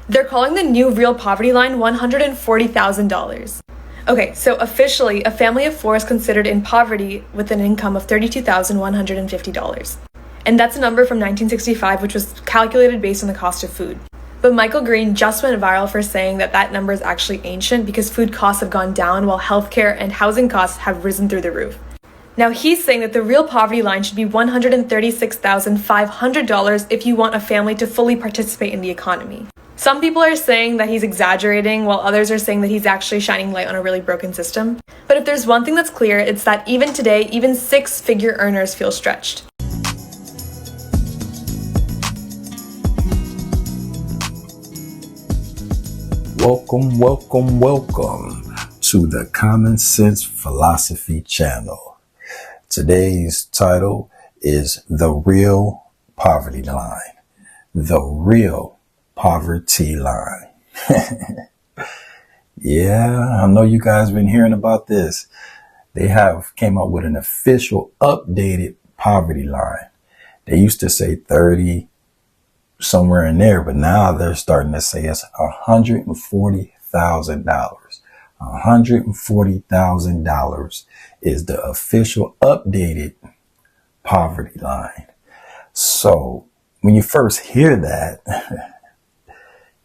They're calling the new real poverty line $140,000. Okay, so officially, a family of four is considered in poverty with an income of $32,150. And that's a number from 1965, which was calculated based on the cost of food. But Michael Green just went viral for saying that that number is actually ancient because food costs have gone down while healthcare and housing costs have risen through the roof. Now he's saying that the real poverty line should be $136,500 if you want a family to fully participate in the economy. Some people are saying that he's exaggerating, while others are saying that he's actually shining light on a really broken system. But if there's one thing that's clear, it's that even today, even six-figure earners feel stretched. Welcome to the Common Sense Philosophy channel. Today's title is The Real Poverty Line. The Real Poverty Line. Yeah, I know you guys been hearing about this. They have came up with an official updated poverty line. They used to say 30 somewhere in there, but now they're starting to say it's $140,000. $140,000 is the official updated poverty line. So when you first hear that,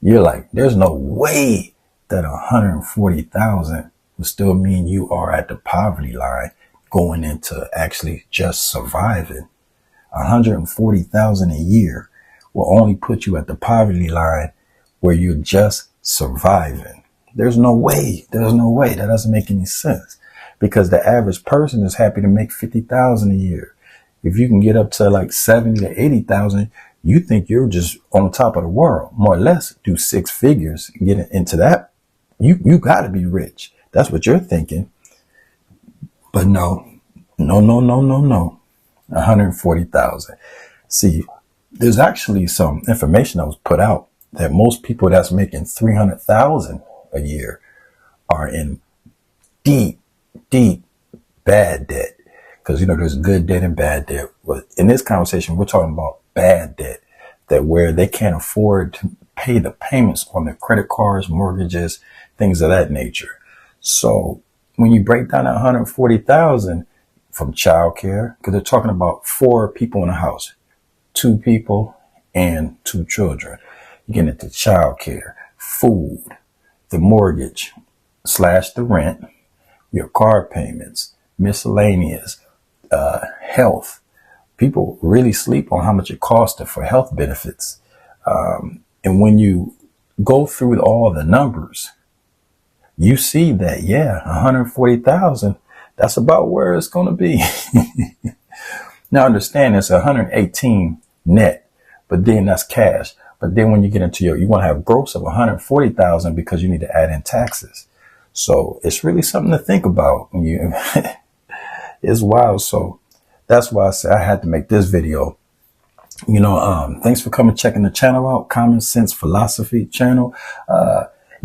you're like, there's no way that 140,000 will still mean you are at the poverty line going into actually just surviving. 140,000 a year will only put you at the poverty line where you're just surviving. There's no way. That doesn't make any sense because the average person is happy to make 50,000 a year. If you can get up to like 70 to 80,000, you think you're just on top of the world, more or less. Do six figures and get into that. You got to be rich. That's what you're thinking. But no. 140,000. See, there's actually some information that was put out that most people that's making 300,000 a year are in deep bad debt. Because, there's good debt and bad debt. But in this conversation, we're talking about bad debt, that where they can't afford to pay the payments on their credit cards, mortgages, things of that nature. So when you break down that 140,000 from childcare, because they're talking about four people in a house, 2 people and 2 children, you get into childcare, food, the mortgage / the rent, your car payments, miscellaneous, health. People really sleep on how much it costs for health benefits. And when you go through all the numbers, you see that, 140,000, that's about where it's going to be. Now, understand it's 118 net, but then that's cash. But then when you get into you want to have gross of 140,000 because you need to add in taxes. So it's really something to think about. It's wild. So that's why I said I had to make this video. Thanks for checking the channel out, Common Sense Philosophy channel.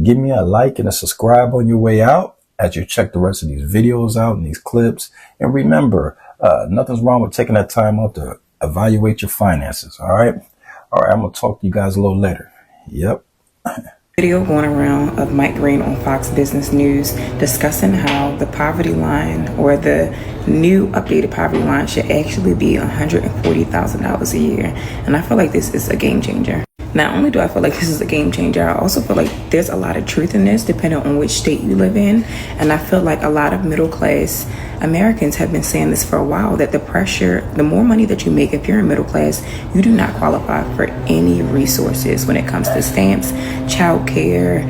Give me a like and a subscribe on your way out as you check the rest of these videos out and these clips. And remember, nothing's wrong with taking that time out to evaluate your finances. All right. I'm going to talk to you guys a little later. Yep. Video going around of Mike Green on Fox Business News discussing how the poverty line or the new updated poverty line should actually be $140,000 a year. And I feel like this is a game changer. Not only do I feel like this is a game changer, I also feel like there's a lot of truth in this depending on which state you live in. And I feel like a lot of middle class Americans have been saying this for a while, that the more money that you make, if you're in middle class, you do not qualify for any resources when it comes to stamps, childcare,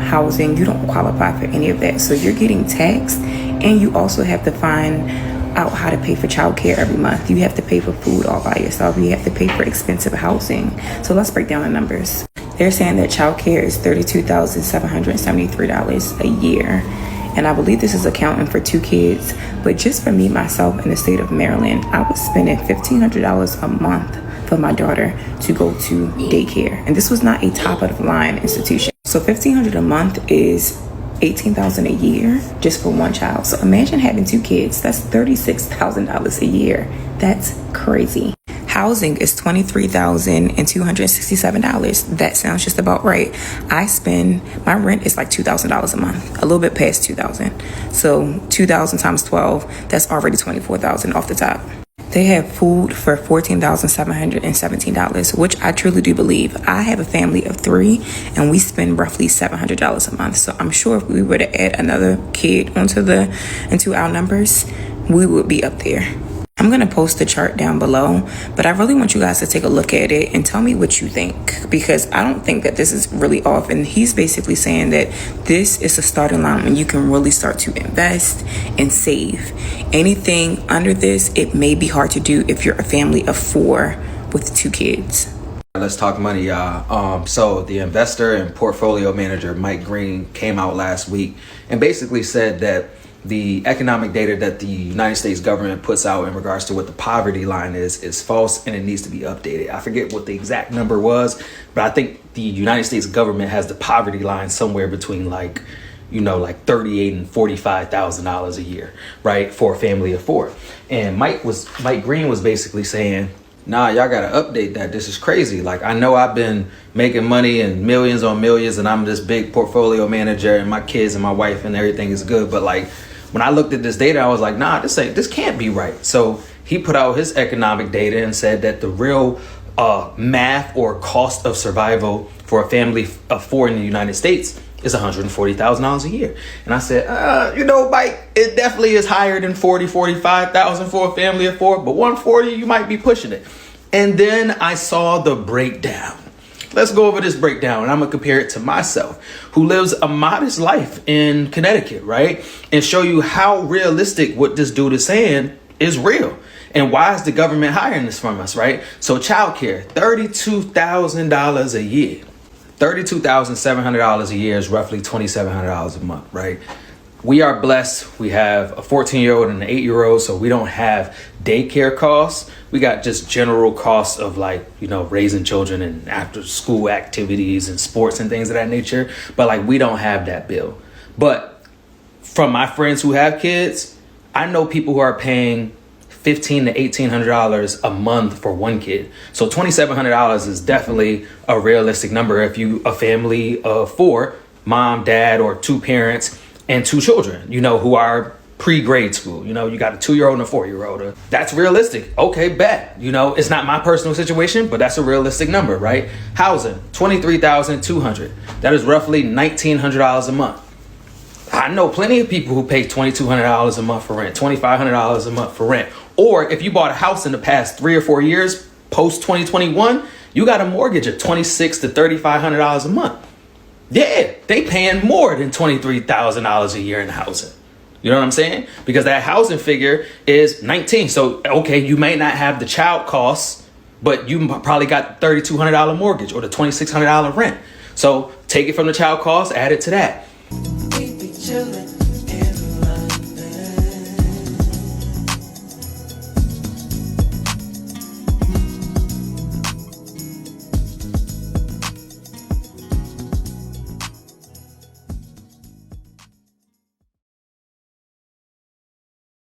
housing. You don't qualify for any of that. So you're getting taxed, and you also have to find out how to pay for childcare every month. You have to pay for food all by yourself. You have to pay for expensive housing. So let's break down the numbers. They're saying that childcare is $32,773 a year. And I believe this is accounting for 2 kids. But just for me, myself, in the state of Maryland, I was spending $1,500 a month for my daughter to go to daycare. And this was not a top of the line institution. So $1,500 a month is $18,000 a year just for one child. So imagine having 2 kids. That's $36,000 a year. That's crazy. Housing is $23,267. That sounds just about right. My rent is like $2,000 a month, a little bit past $2,000. So 2,000 times 12, that's already $24,000 off the top. They have food for $14,717, which I truly do believe. I have a family of 3 and we spend roughly $700 a month. So I'm sure if we were to add another kid into our numbers, we would be up there. I'm going to post the chart down below, but I really want you guys to take a look at it and tell me what you think, because I don't think that this is really off. And he's basically saying that this is a starting line when you can really start to invest and save. Anything under this, it may be hard to do if you're a family of 4 with 2 kids. Let's talk money, y'all. So the investor and portfolio manager, Mike Green, came out last week and basically said that the economic data that the United States government puts out in regards to what the poverty line is false and it needs to be updated. I forget what the exact number was, but I think the United States government has the poverty line somewhere between like $38,000 and $45,000 a year, right, for a family of 4. And Mike Green was basically saying, nah, y'all gotta update that. This is crazy. Like, I know I've been making money and millions on millions and I'm this big portfolio manager and my kids and my wife and everything is good, but like, when I looked at this data, I was like, nah, this can't be right. So he put out his economic data and said that the real math or cost of survival for a family of 4 in the United States is $140,000 a year. And I said, Mike, it definitely is higher than 45,000 for a family of 4, but 140, you might be pushing it. And then I saw the breakdown. Let's go over this breakdown and I'm gonna compare it to myself, who lives a modest life in Connecticut, right? And show you how realistic what this dude is saying is real. And why is the government hiring this from us, right? So childcare, $32,000 a year. $32,700 a year is roughly $2,700 a month, right? We are blessed. We have a 14-year-old and an 8-year-old, so we don't have daycare costs. We got just general costs of raising children and after school activities and sports and things of that nature. But we don't have that bill. But from my friends who have kids, I know people who are paying $1,500 to $1,800 a month for one kid. So $2,700 is definitely a realistic number if you a family of 4, mom, dad, or 2 parents and 2 children, who are pre-grade school. You got a 2-year-old and a 4-year-old. That's realistic. Okay, bet. It's not my personal situation, but that's a realistic number, right? Housing, $23,200. That is roughly $1,900 a month. I know plenty of people who pay $2,200 a month for rent, $2,500 a month for rent. Or if you bought a house in the past 3 or 4 years, post 2021, you got a mortgage of $2,600 to $3,500 a month. Yeah, they paying more than $23,000 a year in housing. You know what I'm saying? Because that housing figure is 19. So, okay, you may not have the child costs, but you probably got the $3,200 mortgage or the $2,600 rent. So take it from the child costs, add it to that. We be chillin'.